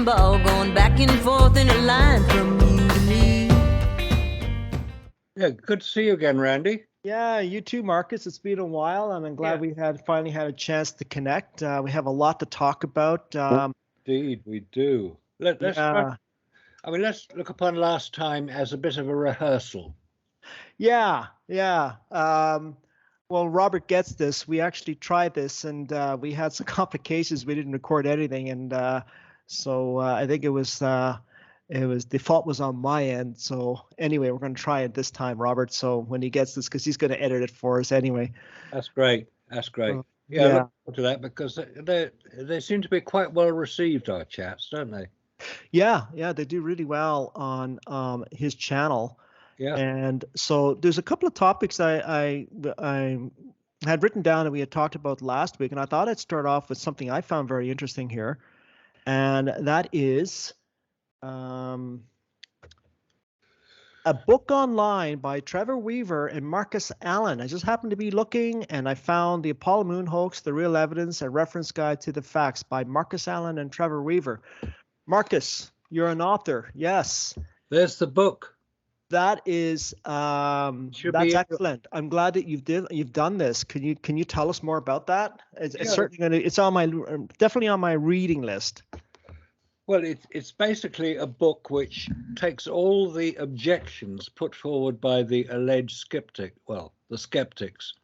bowling ball going back and forth in a line from you to me. Yeah, good to see you again, Randy. Yeah, you too, Marcus. It's been a while, and I'm glad we finally had a chance to connect. We have a lot to talk about. Indeed, we do. Let's look upon last time as a bit of a rehearsal. Yeah. Well, Robert gets this. We actually tried this, and we had some complications. We didn't record anything, and so I think it was the fault was on my end. So anyway, we're going to try it this time, Robert. So when he gets this, because he's going to edit it for us anyway. That's great. That's great. Yeah, I look forward to that because they seem to be quite well received, our chats, don't they? Yeah, they do really well on his channel. Yeah. And so there's a couple of topics I had written down that we had talked about last week, and I thought I'd start off with something I found very interesting here, and that is a book online by Trevor Weaver and Marcus Allen. I just happened to be looking, and I found The Apollo Moon Hoax, The Real Evidence, a Reference Guide to the Facts by Marcus Allen and Trevor Weaver. Marcus, you're an author. Yes. There's the book. That is that's excellent. I'm glad that you've done this. Can you tell us more about that? It's certainly it's definitely on my reading list. Well, it's basically a book which takes all the objections put forward by the alleged skeptic, the skeptics,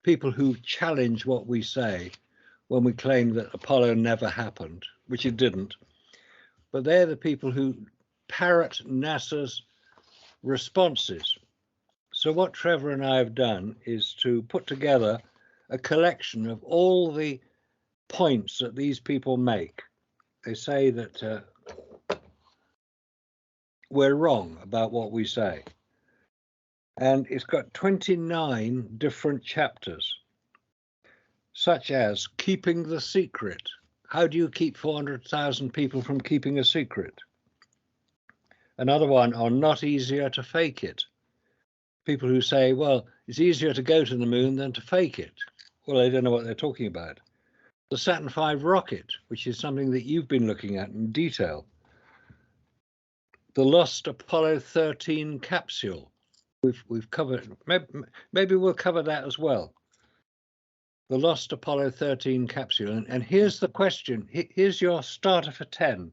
people who challenge what we say when we claim that Apollo never happened, which it didn't. But they're the people who parrot NASA's responses. So what Trevor and I have done is to put together a collection of all the points that these people make. They say that we're wrong about what we say. And it's got 29 different chapters, such as keeping the secret. How do you keep 400,000 people from keeping a secret? Another one on not easier to fake it. People who say, well, it's easier to go to the moon than to fake it. Well, they don't know what they're talking about. The Saturn V rocket, which is something that you've been looking at in detail. The lost Apollo 13 capsule. We've covered, maybe we'll cover that as well. The lost Apollo 13 capsule. And here's the question. Here's your starter for 10.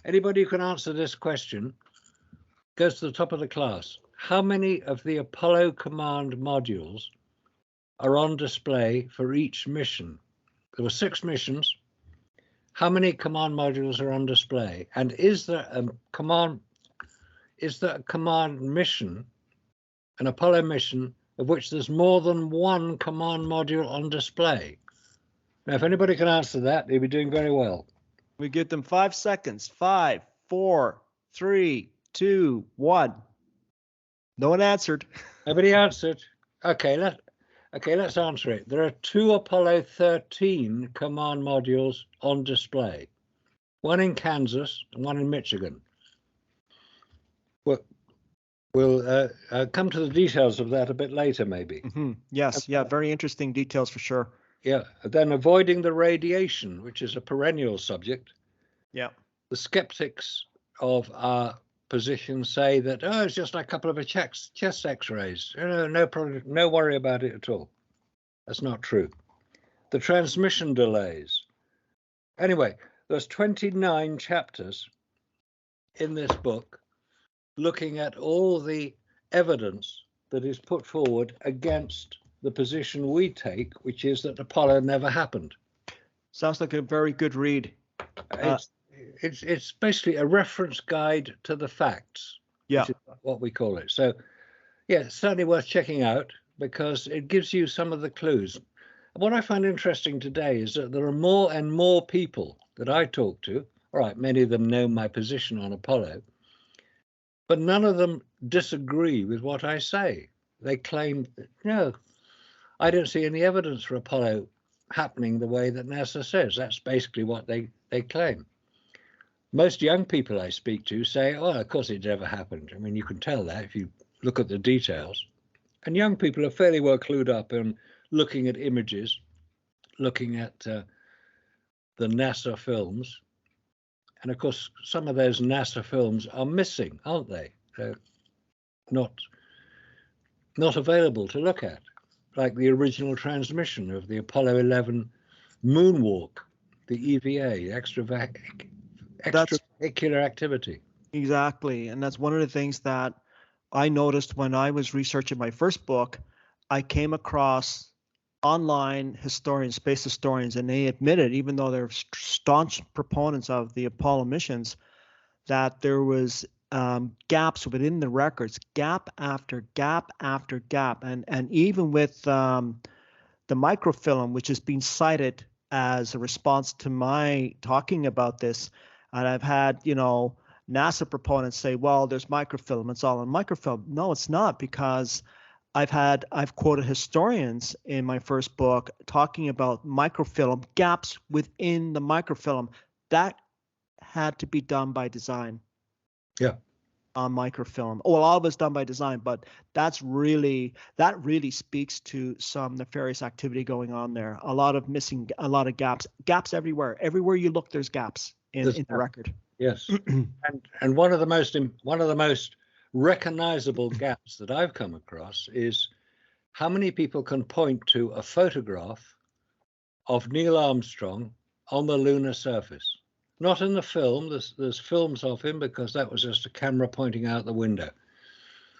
Anybody who can answer this question goes to the top of the class. How many of the Apollo command modules are on display for each mission? There were 6 missions. How many command modules are on display? And is there a command mission, an Apollo mission, of which there's more than one command module on display? Now, if anybody can answer that, they'll be doing very well. We give them 5 seconds. 5, 4, 3, 2, 1. No one answered. Nobody answered. Okay, let's answer it. There are 2 Apollo 13 command modules on display. One in Kansas and one in Michigan. We'll come to the details of that a bit later, maybe. Mm-hmm. Yes, yeah, very interesting details for sure. Yeah, then avoiding the radiation, which is a perennial subject. Yeah. The skeptics of our position say that, it's just like a couple of chest x-rays. No problem, no worry about it at all. That's not true. The transmission delays. Anyway, there's 29 chapters in this book looking at all the evidence that is put forward against the position we take, which is that Apollo never happened. Sounds like a very good read. It's basically a reference guide to the facts. Yeah, which is what we call it. So, yeah, it's certainly worth checking out because it gives you some of the clues. What I find interesting today is that there are more and more people that I talk to. All right, many of them know my position on Apollo, but none of them disagree with what I say. They claim, no, I don't see any evidence for Apollo happening the way that NASA says. That's basically what they claim. Most young people I speak to say, oh, of course it never happened. I mean, you can tell that if you look at the details. And young people are fairly well clued up in looking at images, looking at the NASA films, And of course, some of those NASA films are missing, aren't they? They're not available to look at, like the original transmission of the Apollo 11 moonwalk, the EVA, extravehicular activity. Exactly. And that's one of the things that I noticed when I was researching my first book. I came across online historians, space historians, and they admitted, even though they're staunch proponents of the Apollo missions, that there was gaps within the records, gap after gap after gap. And even with the microfilm, which has been cited as a response to my talking about this, and I've had, NASA proponents say, well, there's microfilm, it's all in microfilm. No, it's not, because I've quoted historians in my first book talking about microfilm, gaps within the microfilm. That had to be done by design. Yeah. On microfilm. Well, all of it's done by design, but that really speaks to some nefarious activity going on there. A lot of gaps everywhere. Everywhere you look, there's gaps in the record. Yes. and one of the most recognizable gaps that I've come across is how many people can point to a photograph of Neil Armstrong on the lunar surface. Not in the film, there's films of him because that was just a camera pointing out the window.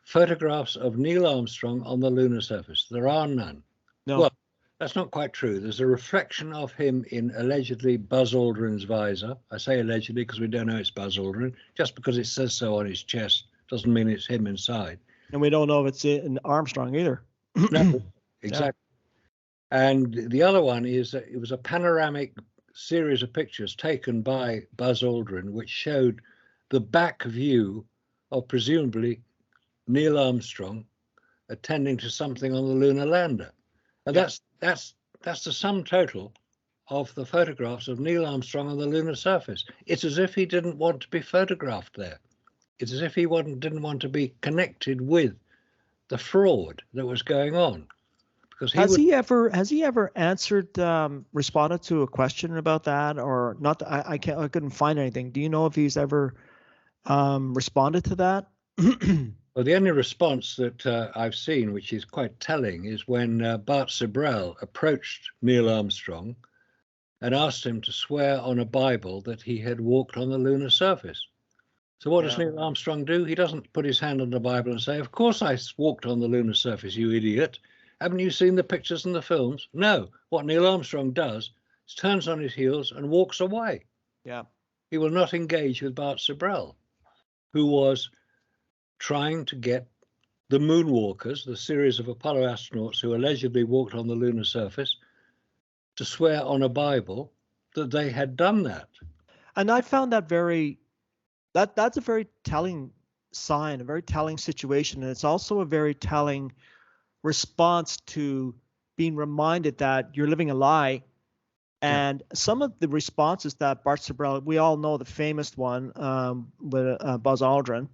Photographs of Neil Armstrong on the lunar surface. There are none. No. Well, that's not quite true. There's a reflection of him in allegedly Buzz Aldrin's visor. I say allegedly because we don't know it's Buzz Aldrin. Just because it says so on his chest doesn't mean it's him inside. And we don't know if it's in Armstrong either. No, exactly. Yeah. And the other one is that it was a panoramic series of pictures taken by Buzz Aldrin, which showed the back view of presumably Neil Armstrong attending to something on the lunar lander. And that's the sum total of the photographs of Neil Armstrong on the lunar surface. It's as if he didn't want to be photographed there. It's as if he didn't want to be connected with the fraud that was going on. Because has he ever answered, responded to a question about that, or not? I couldn't find anything. Do you know if he's ever responded to that? Well, the only response that I've seen, which is quite telling, is when Bart Sibrel approached Neil Armstrong and asked him to swear on a Bible that he had walked on the lunar surface. So what does Neil Armstrong do? He doesn't put his hand on the Bible and say, "Of course I walked on the lunar surface, you idiot. Haven't you seen the pictures and the films?" No. What Neil Armstrong does is turns on his heels and walks away. Yeah. He will not engage with Bart Sibrel, who was trying to get the moonwalkers, the series of Apollo astronauts who allegedly walked on the lunar surface, to swear on a Bible that they had done that. And I found that that's a very telling sign, a very telling situation. And it's also a very telling response to being reminded that you're living a lie. And some of the responses that Bart Sibrel, we all know the famous one with Buzz Aldrin,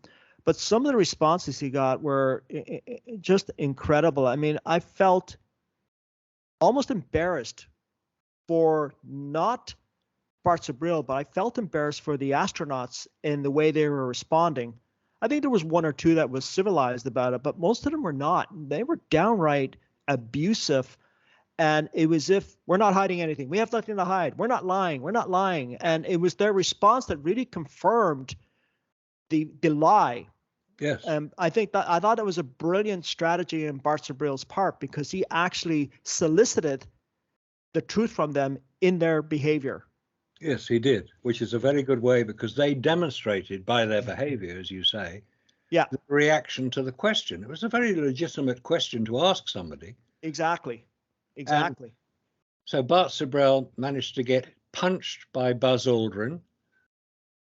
but some of the responses he got were just incredible. I mean, I felt almost embarrassed for not Bart Sibrel, but I felt embarrassed for the astronauts in the way they were responding. I think there was one or two that was civilized about it, but most of them were not. They were downright abusive. And it was if we're not hiding anything. We have nothing to hide. We're not lying. We're not lying. And it was their response that really confirmed the lie. Yes. I thought it was a brilliant strategy on Bart Sibrel's part, because he actually solicited the truth from them in their behavior. Yes, he did, which is a very good way, because they demonstrated by their behavior, as you say, the reaction to the question. It was a very legitimate question to ask somebody. Exactly. So Bart Sibrel managed to get punched by Buzz Aldrin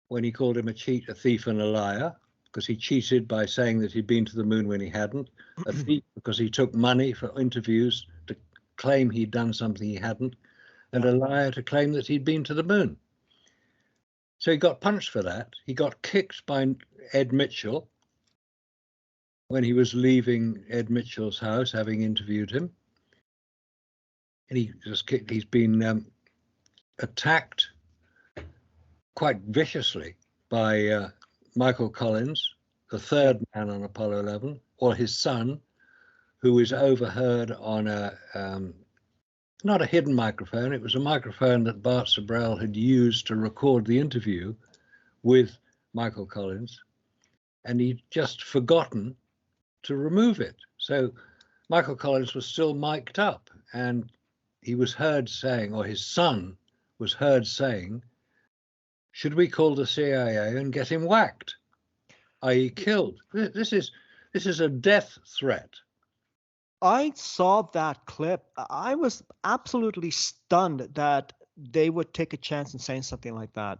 when he called him a cheat, a thief, and a liar, because he cheated by saying that he'd been to the moon when he hadn't, a thief because he took money for interviews to claim he'd done something he hadn't, and a liar to claim that he'd been to the moon. So he got punched for that. He got kicked by Ed Mitchell when he was leaving Ed Mitchell's house, having interviewed him. And he's been attacked quite viciously by Michael Collins, the third man on Apollo 11, or his son, who was overheard on a not a hidden microphone. It was a microphone that Bart Sibrel had used to record the interview with Michael Collins, and he'd just forgotten to remove it. So Michael Collins was still mic'd up, and he was heard saying, or his son was heard saying, should we call the CIA and get him whacked, i.e. killed? This is a death threat. I saw that clip. I was absolutely stunned that they would take a chance in saying something like that.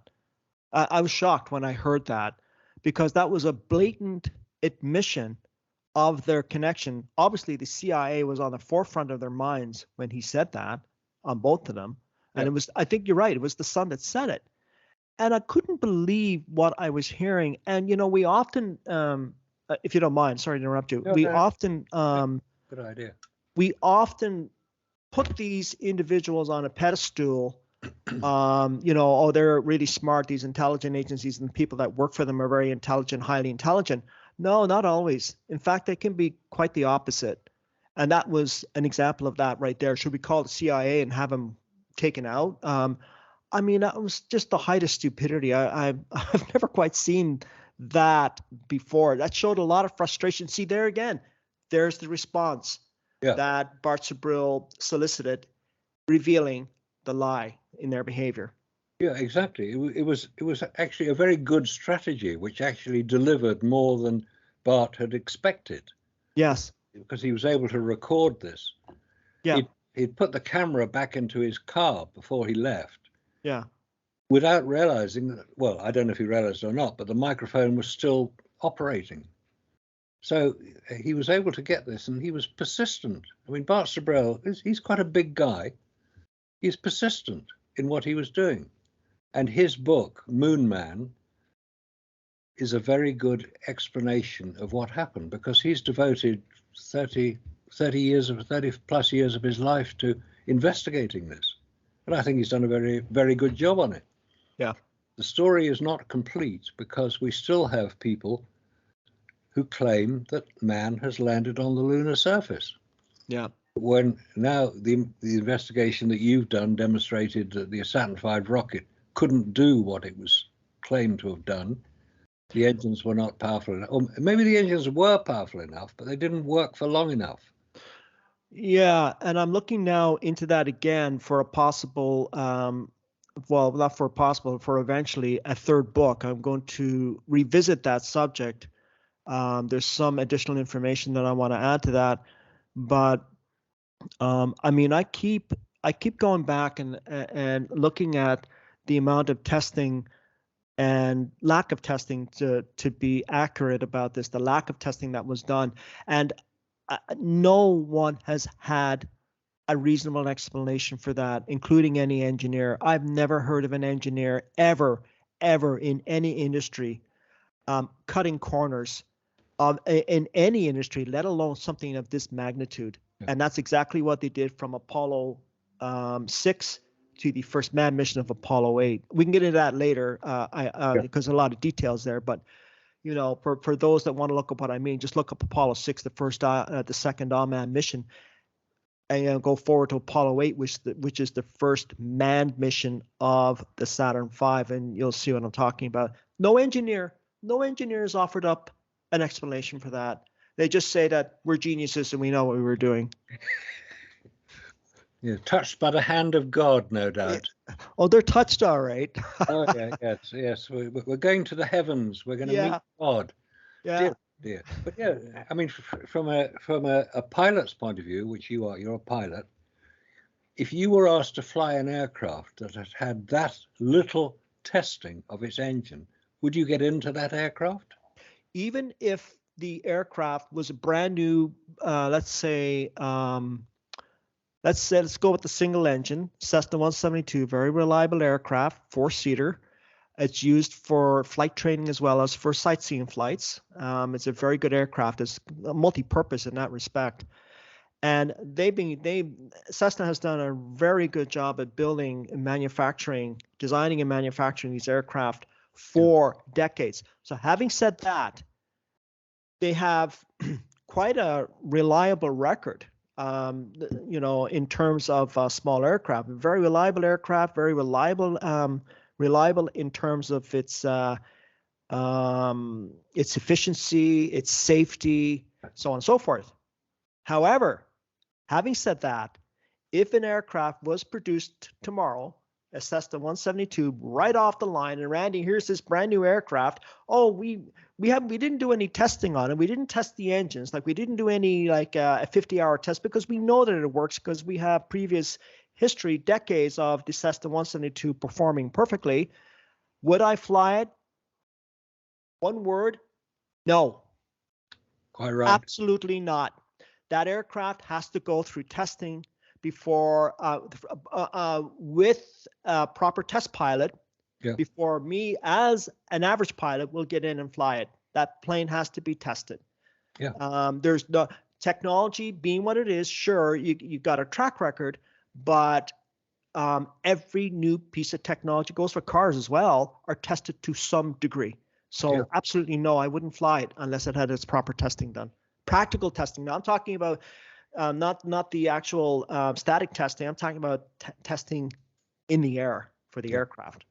I was shocked when I heard that, because that was a blatant admission of their connection. Obviously, the CIA was on the forefront of their minds when he said that, on both of them. And it was, I think you're right, it was the son that said it. And I couldn't believe what I was hearing. And, you know, we often, if you don't mind, sorry to interrupt you, often... Good idea. We often put these individuals on a pedestal, you know, oh, they're really smart, these intelligence agencies, and the people that work for them are very intelligent, highly intelligent. No, not always. In fact, they can be quite the opposite. And that was an example of that right there. Should we call the CIA and have them taken out? I mean, that was just the height of stupidity. I've never quite seen that before. That showed a lot of frustration. See, there again, there's the response that Bart Sibrel solicited, revealing the lie in their behavior. Yeah, exactly. It was actually a very good strategy, which actually delivered more than Bart had expected. Yes. Because he was able to record this. Yeah. He'd put the camera back into his car before he left. Yeah. Without realizing that, well, I don't know if he realized or not, but the microphone was still operating. So he was able to get this, and he was persistent. I mean, Bart Sibrel, he's quite a big guy. He's persistent in what he was doing. And his book, Moon Man, is a very good explanation of what happened, because he's devoted 30 plus years of his life to investigating this. And I think he's done a very, very good job on it. Yeah. The story is not complete because we still have people who claim that man has landed on the lunar surface. Yeah. When now the investigation that you've done demonstrated that the Saturn V rocket couldn't do what it was claimed to have done. The engines were not powerful enough. Or maybe the engines were powerful enough, but they didn't work for long enough. Yeah, and I'm looking now into that again for a possible, well, not for a possible, for eventually a third book. I'm going to revisit that subject. There's some additional information that I want to add to that, but I mean, I keep going back and looking at the amount of testing and lack of testing to be accurate about this, the lack of testing that was done, and no one has had a reasonable explanation for that, including any engineer. I've never heard of an engineer ever in any industry cutting corners in any industry, let alone something of this magnitude. Yeah. And that's exactly what they did from Apollo 6 to the first manned mission of Apollo 8. We can get into that later because a lot of details there. But you know, for those that want to look up what I mean, just look up Apollo 6, the second all-manned mission, and go forward to Apollo 8, which is the first manned mission of the Saturn V, and you'll see what I'm talking about. No engineers offered up an explanation for that. They just say that we're geniuses and we know what we were doing. Yeah, touched by the hand of God, no doubt. Oh, they're touched, all right. Oh yeah, yes. We're going to the heavens. We're going to meet God. Yeah. Dear. But yeah, I mean, from a pilot's point of view, which you're a pilot. If you were asked to fly an aircraft that had that little testing of its engine, would you get into that aircraft? Even if the aircraft was a brand new, let's go with the single engine, Cessna 172, very reliable aircraft, 4-seater. It's used for flight training as well as for sightseeing flights. It's a very good aircraft. It's multi-purpose in that respect. And Cessna has done a very good job at building and manufacturing, designing and manufacturing these aircraft for decades. So having said that, they have quite a reliable record, in terms of small aircraft. Very reliable aircraft, very reliable in terms of its efficiency, its safety, so on and so forth. However, having said that, if an aircraft was produced tomorrow, a Cessna 172, right off the line, and Randy, here's this brand new aircraft. Oh, we didn't do any testing on it. We didn't test the engines. Like we didn't do any a 50-hour test because we know that it works because we have previous history, decades of the Cessna 172 performing perfectly. Would I fly it? One word, no. Quite right. Absolutely not. That aircraft has to go through testing before with a proper test pilot before me as an average pilot will get in and fly it. That plane has to be tested. There's no technology being what it is. Sure, you've got a track record, but every new piece of technology goes for cars as well, are tested to some degree. So absolutely no, I wouldn't fly it unless it had its proper testing done. Practical testing. Now I'm talking about not the actual static testing. I'm talking about testing in the air for the aircraft.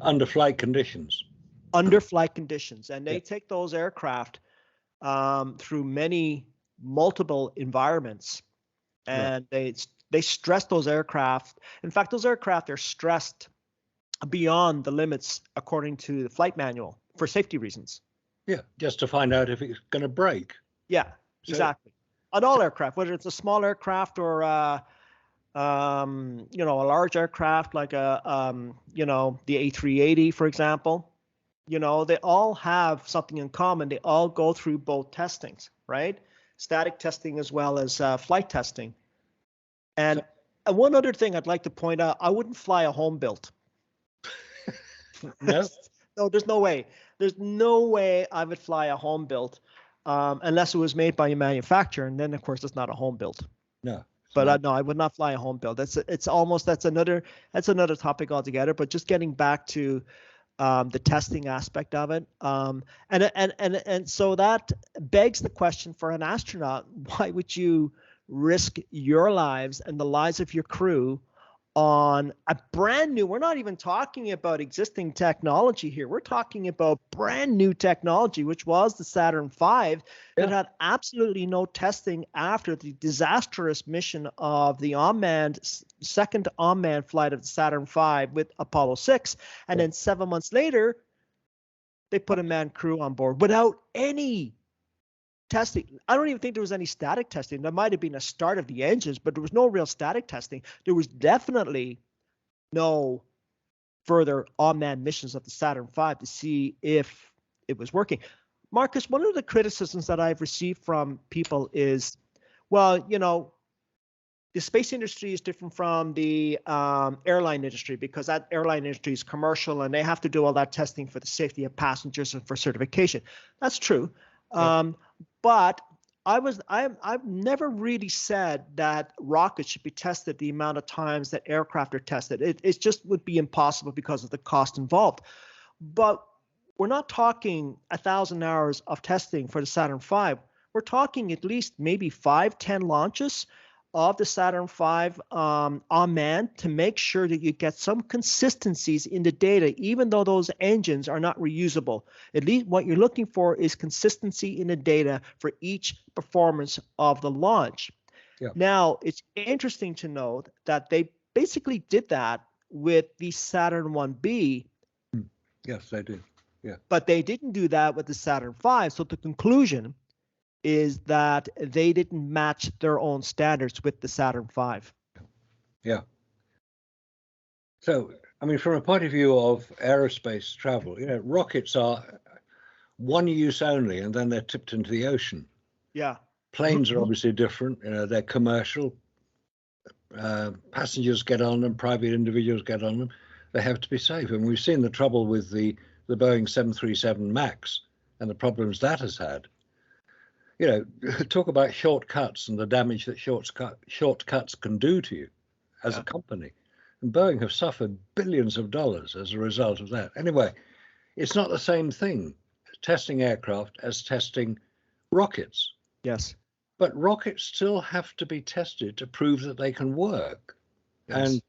Under flight conditions. Under flight conditions, and they take those aircraft through multiple environments, and they stress those aircraft. In fact, those aircraft are stressed beyond the limits according to the flight manual for safety reasons. Yeah, just to find out if it's going to break. Yeah, exactly. On all aircraft, whether it's a small aircraft or a large aircraft like the A380, for example, they all have something in common. They all go through both testings, right? Static testing as well as flight testing. And one other thing I'd like to point out, I wouldn't fly a home built. No. No, there's no way. There's no way I would fly a home built unless it was made by a manufacturer, and then of course it's not a home built. No. But no, I would not fly a home built. That's another topic altogether. But just getting back to the testing aspect of it, and so that begs the question for an astronaut: why would you risk your lives and the lives of your crew on a brand new, we're not even talking about existing technology here. We're talking about brand new technology, which was the Saturn V that had absolutely no testing after the disastrous mission of the second unmanned flight of the Saturn V with Apollo 6. And then 7 months later, they put a manned crew on board without any testing. I don't even think there was any static testing. There might have been a start of the engines, but there was no real static testing. There was definitely no further unmanned missions of the Saturn V to see if it was working. Marcus, one of the criticisms that I've received from people is, well, the space industry is different from the airline industry because that airline industry is commercial and they have to do all that testing for the safety of passengers and for certification. That's true. But I've never really said that rockets should be tested the amount of times that aircraft are tested. It just would be impossible because of the cost involved. But we're not talking 1,000 hours of testing for the Saturn V. We're talking at least maybe 5-10 launches of the Saturn V unmanned to make sure that you get some consistencies in the data, even though those engines are not reusable. At least what you're looking for is consistency in the data for each performance of the launch. Now, it's interesting to note that they basically did that with the Saturn 1B. Yes, they did. Yeah. But they didn't do that with the Saturn V. So the conclusion is that they didn't match their own standards with the Saturn V. Yeah. So, I mean, from a point of view of aerospace travel, rockets are one use only, and then they're tipped into the ocean. Yeah. Planes are obviously different. They're commercial. Passengers get on them. Private individuals get on them. They have to be safe. And we've seen the trouble with the Boeing 737 MAX and the problems that has had. you know, talk about shortcuts and the damage that shortcuts can do to you as a company. And Boeing have suffered billions of dollars as a result of that. Anyway, it's not the same thing testing aircraft as testing rockets. Yes. But rockets still have to be tested to prove that they can work. Yes. And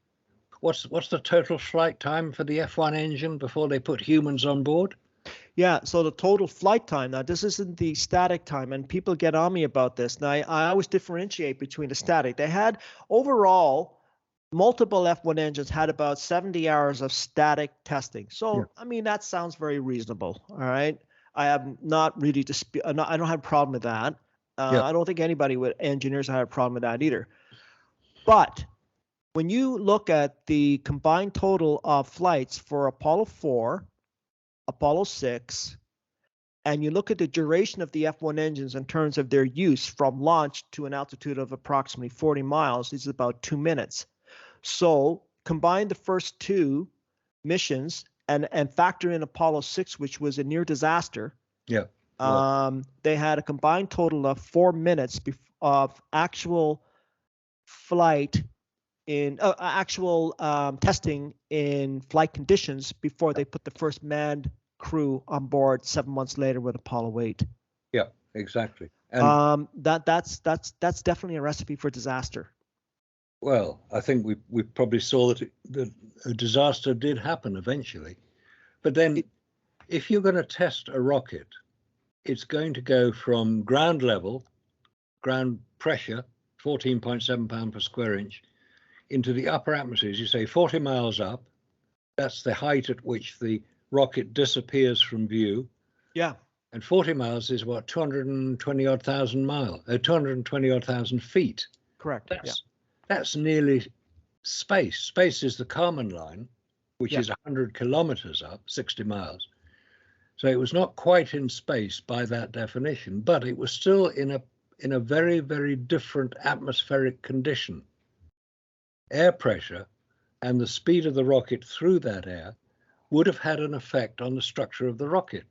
what's the total flight time for the F1 engine before they put humans on board? Yeah, so the total flight time, now this isn't the static time, and people get on me about this. Now, I always differentiate between the static. They had overall, multiple F1 engines had about 70 hours of static testing. So, yeah. I mean, that sounds very reasonable, all right? I am not really I don't have a problem with that. I don't think anybody with engineers have a problem with that either. But when you look at the combined total of flights for Apollo 4, Apollo 6, and you look at the duration of the F1 engines in terms of their use from launch to an altitude of approximately 40 miles, this is about 2 minutes. So combine the first two missions and factor in Apollo 6, which was a near disaster. Yeah. They had a combined total of 4 minutes of actual flight in actual testing in flight conditions before they put the first manned crew on board 7 months later with Apollo 8. Yeah, exactly. And that's definitely a recipe for disaster. Well, I think we probably saw that a disaster did happen eventually. But then if you're going to test a rocket, it's going to go from ground level, ground pressure, 14.7 pound per square inch, into the upper atmosphere, as you say, 40 miles up. That's the height at which the rocket disappears from view. Yeah. And 40 miles is what, 220 odd thousand feet. Correct. That's nearly space. Space is the Kármán line, which is 100 kilometers up, 60 miles. So it was not quite in space by that definition, but it was still in a very, very different atmospheric condition. Air pressure and the speed of the rocket through that air would have had an effect on the structure of the rocket.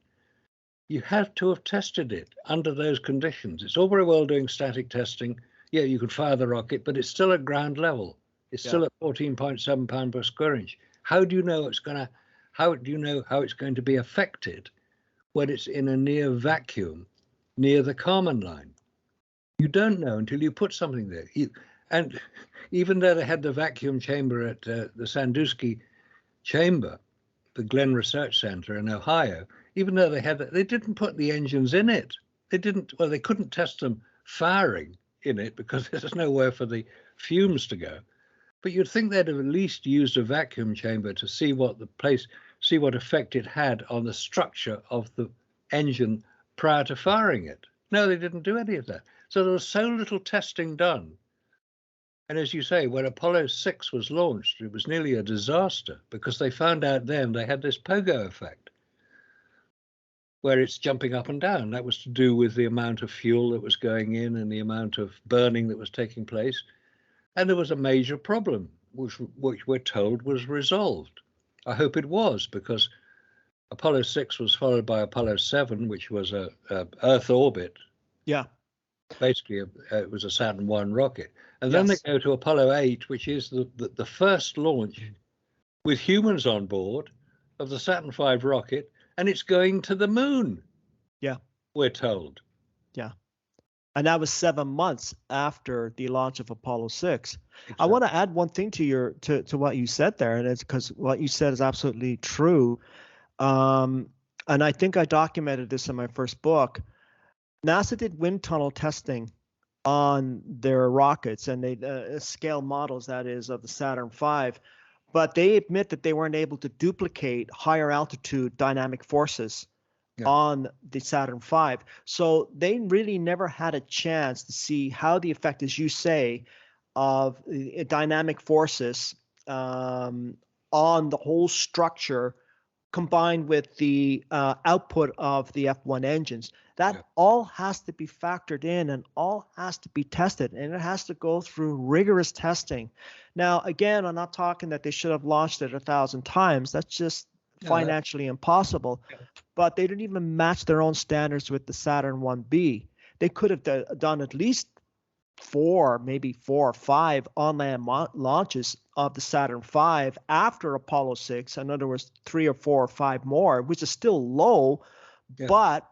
You have to have tested it under those conditions. It's all very well doing static testing. Yeah, you could fire the rocket, but it's still at ground level. It's still at 14.7 pound per square inch. How do you know how it's going to be affected when it's in a near vacuum near the Kármán line? You don't know until you put something there. And even though they had the vacuum chamber at the Sandusky chamber, the Glenn Research Center in Ohio, even though they had that, they didn't put the engines in it. They couldn't test them firing in it because there's nowhere for the fumes to go. But you'd think they'd have at least used a vacuum chamber to see what effect it had on the structure of the engine prior to firing it. No, they didn't do any of that. So there was so little testing done. And as you say, when Apollo 6 was launched, it was nearly a disaster because they found out then they had this pogo effect where it's jumping up and down. That was to do with the amount of fuel that was going in and the amount of burning that was taking place. And there was a major problem, which we're told was resolved. I hope it was, because Apollo 6 was followed by Apollo 7, which was a Earth orbit. Yeah. Basically, it was a Saturn I rocket. And then they go to Apollo 8, which is the first launch with humans on board of the Saturn V rocket, and it's going to the moon. Yeah. We're told. Yeah. And that was 7 months after the launch of Apollo 6. Exactly. I want to add one thing to what you said there, and it's because what you said is absolutely true. And I think I documented this in my first book. NASA did wind tunnel testing on their rockets, and they scale models, that is, of the Saturn V. But they admit that they weren't able to duplicate higher altitude dynamic forces on the Saturn V. So they really never had a chance to see how the effect, as you say, of dynamic forces on the whole structure combined with the output of the F1 engines. That all has to be factored in and all has to be tested, and it has to go through rigorous testing. Now, again, I'm not talking that they should have launched it 1,000 times. That's just financially impossible. But they didn't even match their own standards with the Saturn 1B. they could have done at least 4, maybe 4 or 5 on-land launches of the Saturn V after Apollo 6. In other words, 3 or 4 or 5 more, which is still low, but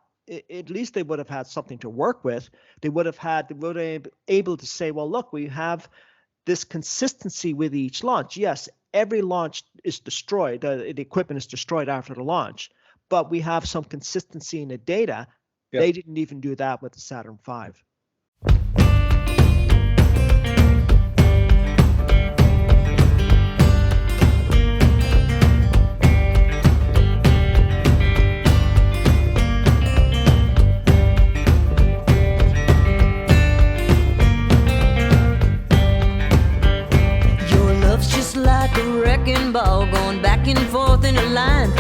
at least they would have had something to work with. They would have been able to say, well, look, we have this consistency with each launch. Yes, every launch is destroyed. The equipment is destroyed after the launch, but we have some consistency in the data. Yeah. They didn't even do that with the Saturn V. Your love's just like a wrecking ball going back and forth in a line